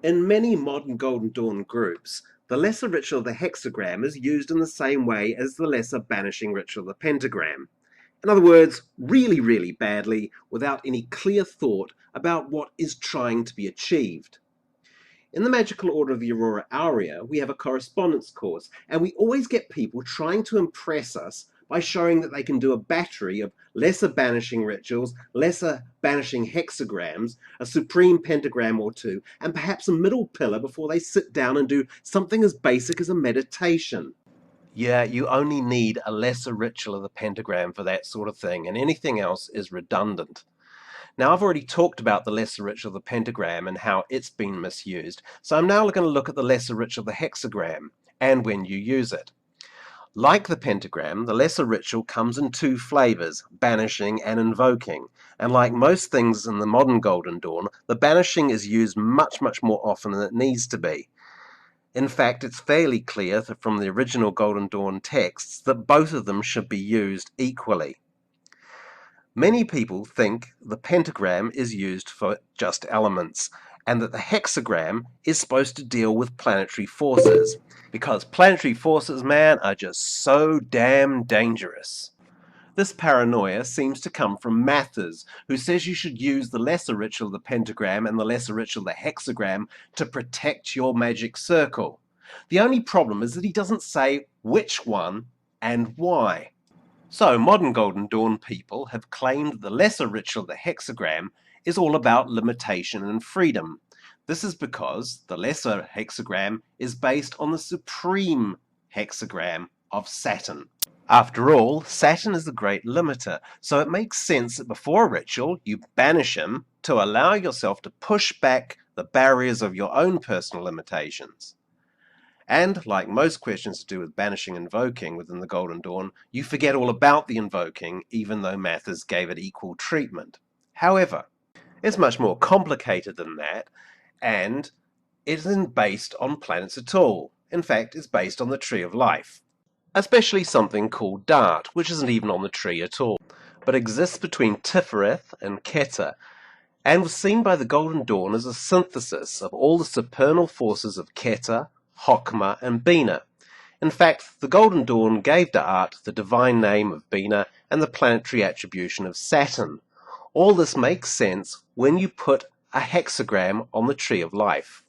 In many modern Golden Dawn groups, the lesser ritual of the hexagram is used in the same way as the lesser banishing ritual of the pentagram. In other words, really, really badly, without any clear thought about what is trying to be achieved. In the Magical Order of the Aurora Aurea, we have a correspondence course, and we always get people trying to impress us by showing that they can do a battery of lesser banishing rituals, lesser banishing hexagrams, a supreme pentagram or two, and perhaps a middle pillar before they sit down and do something as basic as a meditation. Yeah, you only need a lesser ritual of the pentagram for that sort of thing, and anything else is redundant. Now, I've already talked about the lesser ritual of the pentagram and how it's been misused, so I'm now going to look at the lesser ritual of the hexagram and when you use it. Like the pentagram, the lesser ritual comes in two flavors, banishing and invoking, and like most things in the modern Golden Dawn, the banishing is used much, much more often than it needs to be. In fact, it's fairly clear from the original Golden Dawn texts that both of them should be used equally. Many people think the pentagram is used for just elements, and that the hexagram is supposed to deal with planetary forces, because planetary forces, man, are just so damn dangerous. This paranoia seems to come from Mathers, who says you should use the lesser ritual of the pentagram and the lesser ritual of the hexagram to protect your magic circle. The only problem is that he doesn't say which one and why. So, modern Golden Dawn people have claimed the lesser ritual of the hexagram is all about limitation and freedom. This is because the lesser hexagram is based on the supreme hexagram of Saturn. After all, Saturn is the great limiter, so it makes sense that before a ritual you banish him to allow yourself to push back the barriers of your own personal limitations. And, like most questions to do with banishing and invoking within the Golden Dawn, you forget all about the invoking, even though Mathers gave it equal treatment. However, it's much more complicated than that, and it isn't based on planets at all. In fact, it's based on the Tree of Life, especially something called Dart, which isn't even on the tree at all, but exists between Tifereth and Keter, and was seen by the Golden Dawn as a synthesis of all the supernal forces of Keter, Hokmah, and Bina. In fact, the Golden Dawn gave Da'at the divine name of Bina and the planetary attribution of Saturn. All this makes sense when you put a hexagram on the Tree of Life.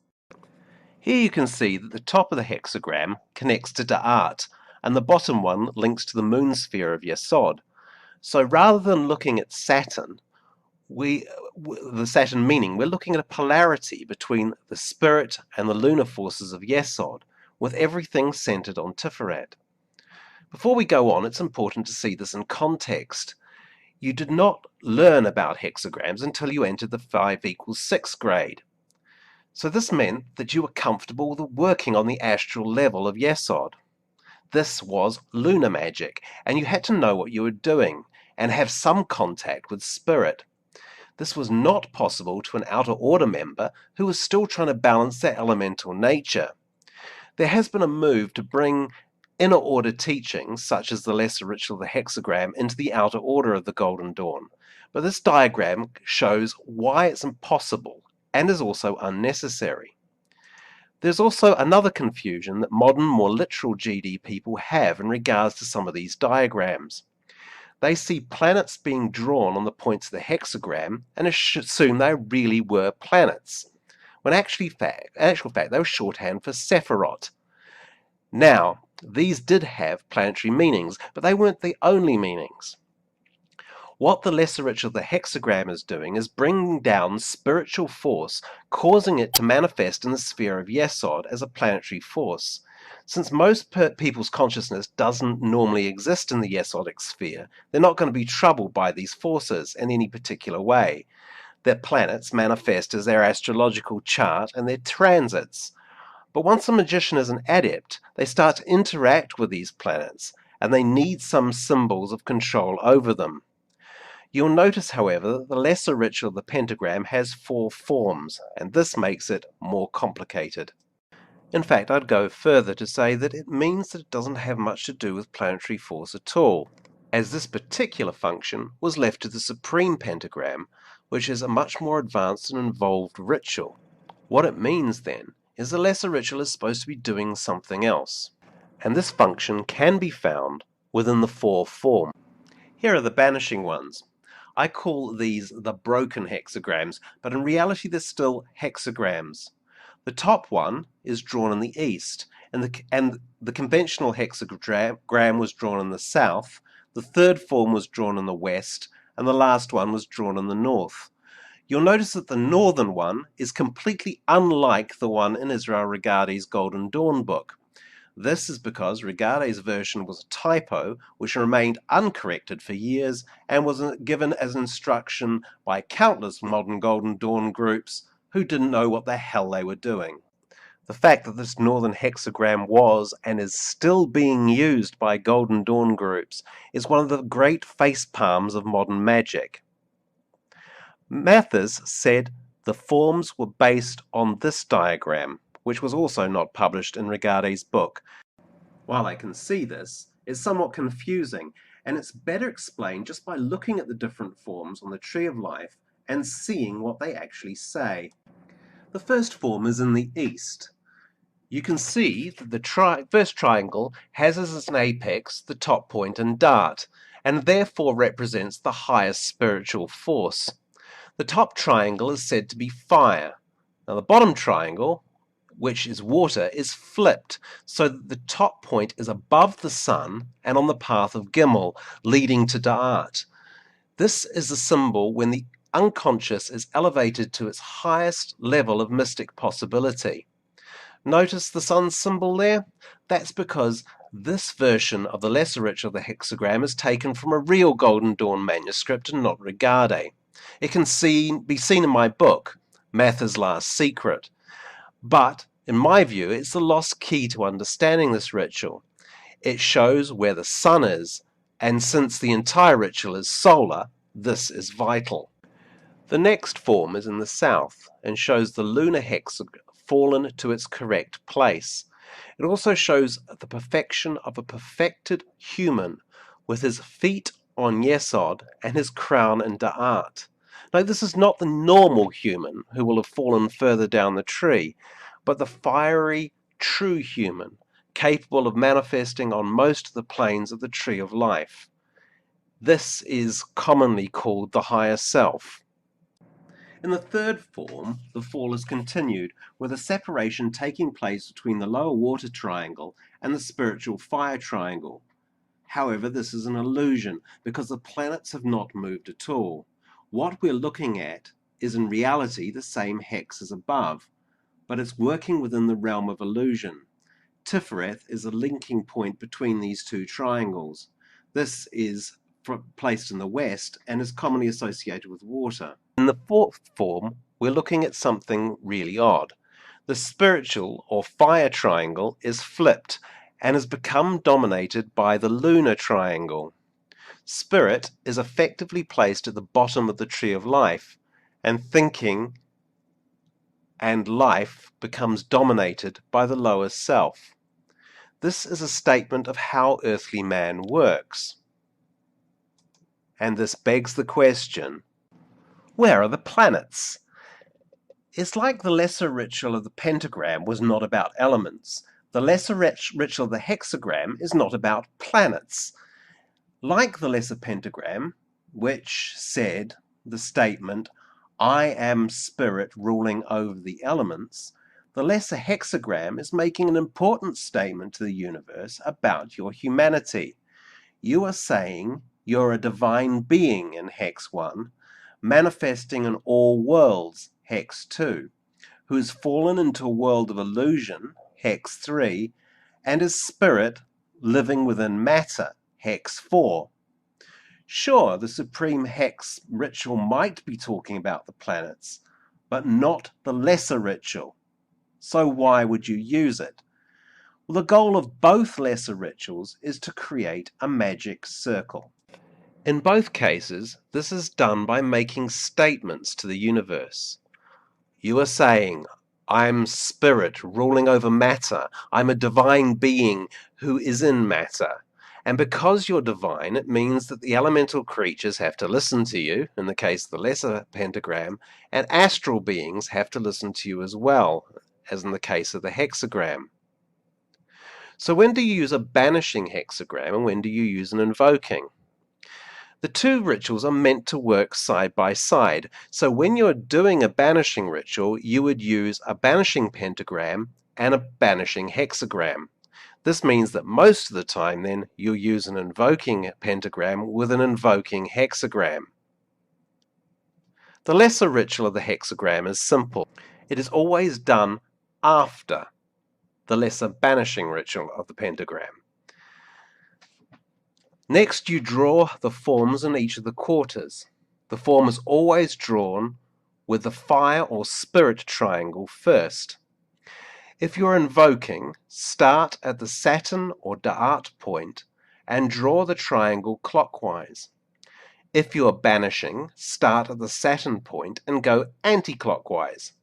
Here you can see that the top of the hexagram connects to Da'at, and the bottom one links to the moon sphere of Yesod. So rather than looking at Saturn, the Saturn meaning, we're looking at a polarity between the spirit and the lunar forces of Yesod, with everything centered on Tiferet. Before we go on, it's important to see this in context. You did not learn about hexagrams until you entered the 5=6 grade. So this meant that you were comfortable with working on the astral level of Yesod. This was lunar magic, and you had to know what you were doing, and have some contact with spirit. This was not possible to an outer order member who was still trying to balance their elemental nature. There has been a move to bring inner order teachings, such as the lesser ritual of the hexagram, into the outer order of the Golden Dawn, but this diagram shows why it's impossible and is also unnecessary. There's also another confusion that modern, more literal GD people have in regards to some of these diagrams. They see planets being drawn on the points of the hexagram and assume they really were planets, when in actual fact they were shorthand for Sephiroth. Now, these did have planetary meanings, but they weren't the only meanings. What the lesser ritual of the hexagram is doing is bringing down spiritual force, causing it to manifest in the sphere of Yesod as a planetary force. Since most people's consciousness doesn't normally exist in the Yesodic sphere, they're not going to be troubled by these forces in any particular way. Their planets manifest as their astrological chart and their transits. But once a magician is an adept, they start to interact with these planets, and they need some symbols of control over them. You'll notice, however, that the lesser ritual of the pentagram has 4 forms, and this makes it more complicated. In fact, I'd go further to say that it means that it doesn't have much to do with planetary force at all, as this particular function was left to the supreme pentagram, which is a much more advanced and involved ritual. What it means then is the lesser ritual is supposed to be doing something else, and this function can be found within the 4 forms. Here are the banishing ones. I call these the broken hexagrams, but in reality they're still hexagrams. The top one is drawn in the east, and the conventional hexagram was drawn in the south, the third form was drawn in the west, and the last one was drawn in the north. You'll notice that the northern one is completely unlike the one in Israel Regardie's Golden Dawn book. This is because Regardie's version was a typo which remained uncorrected for years and was given as instruction by countless modern Golden Dawn groups who didn't know what the hell they were doing. The fact that this northern hexagram was and is still being used by Golden Dawn groups is one of the great face palms of modern magic. Mathers said the forms were based on this diagram, which was also not published in Regardie's book. While I can see this, it's somewhat confusing, and it's better explained just by looking at the different forms on the Tree of Life and seeing what they actually say. The first form is in the east. You can see that the first triangle has as its apex the top point and dart, and therefore represents the highest spiritual force. The top triangle is said to be fire. Now the bottom triangle, which is water, is flipped so that the top point is above the sun and on the path of Gimel, leading to Da'at. This is a symbol when the unconscious is elevated to its highest level of mystic possibility. Notice the sun symbol there? That's because this version of the lesser ritual of the hexagram is taken from a real Golden Dawn manuscript and not Regardie. It can be seen in my book, Mathers' Last Secret. But, in my view, it's the lost key to understanding this ritual. It shows where the sun is, and since the entire ritual is solar, this is vital. The next form is in the south, and shows the lunar hexagram fallen to its correct place. It also shows the perfection of a perfected human, with his feet on Yesod and his crown in Da'at. Now, this is not the normal human who will have fallen further down the tree, but the fiery, true human, capable of manifesting on most of the planes of the Tree of Life. This is commonly called the higher self. In the third form, the fall is continued, with a separation taking place between the lower water triangle and the spiritual fire triangle. However, this is an illusion, because the planets have not moved at all. What we're looking at is in reality the same hex as above, but it's working within the realm of illusion. Tifereth is a linking point between these two triangles. This is placed in the west and is commonly associated with water. In the fourth form, we're looking at something really odd. The spiritual or fire triangle is flipped and has become dominated by the lunar triangle. Spirit is effectively placed at the bottom of the Tree of Life, and thinking and life becomes dominated by the lower self. This is a statement of how earthly man works. And this begs the question, where are the planets? It's like the lesser ritual of the pentagram was not about elements. The lesser ritual of the hexagram is not about planets. Like the lesser pentagram, which said the statement, I am spirit ruling over the elements, the lesser hexagram is making an important statement to the universe about your humanity. You are saying you're a divine being in Hex 1, manifesting in all worlds, Hex 2, who has fallen into a world of illusion, Hex 3, and is spirit living within matter, Hex 4. Sure, the Supreme Hex ritual might be talking about the planets, but not the lesser ritual. So why would you use it? Well, the goal of both lesser rituals is to create a magic circle. In both cases, this is done by making statements to the universe. You are saying, I'm spirit ruling over matter. I'm a divine being who is in matter. And because you're divine, it means that the elemental creatures have to listen to you, in the case of the lesser pentagram, and astral beings have to listen to you as well, as in the case of the hexagram. So when do you use a banishing hexagram and when do you use an invoking? The two rituals are meant to work side by side. So when you're doing a banishing ritual, you would use a banishing pentagram and a banishing hexagram. This means that most of the time then you'll use an invoking pentagram with an invoking hexagram. The lesser ritual of the hexagram is simple. It is always done after the lesser banishing ritual of the pentagram. Next, you draw the forms in each of the quarters. The form is always drawn with the fire or spirit triangle first. If you're invoking, start at the Saturn or Da'at point and draw the triangle clockwise. If you are banishing, start at the Saturn point and go anti-clockwise.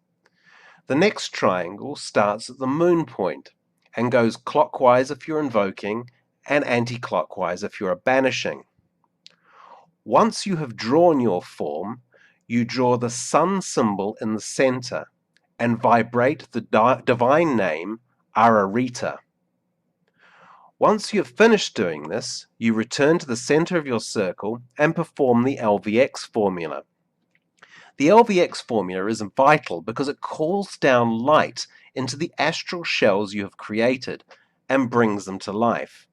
The next triangle starts at the Moon point and goes clockwise if you're invoking and anti-clockwise if you are banishing. Once you have drawn your form, you draw the sun symbol in the center and vibrate the divine name Ararita. Once you have finished doing this, you return to the center of your circle and perform the LVX formula. The LVX formula is vital because it calls down light into the astral shells you have created and brings them to life.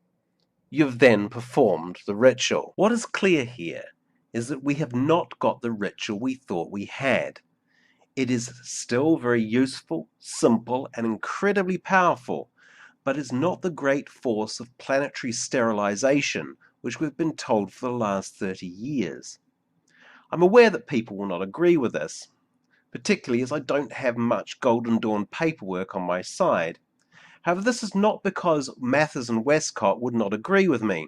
You've then performed the ritual. What is clear here is that we have not got the ritual we thought we had. It is still very useful, simple, and incredibly powerful, but is not the great force of planetary sterilization which we've been told for the last 30 years. I'm aware that people will not agree with this, particularly as I don't have much Golden Dawn paperwork on my side. However, this is not because Mathers and Westcott would not agree with me.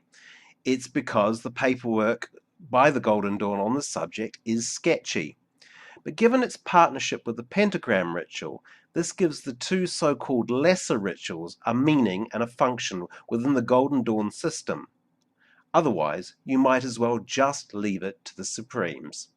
It's because the paperwork by the Golden Dawn on the subject is sketchy. But given its partnership with the pentagram ritual, this gives the two so-called lesser rituals a meaning and a function within the Golden Dawn system. Otherwise, you might as well just leave it to the Supremes.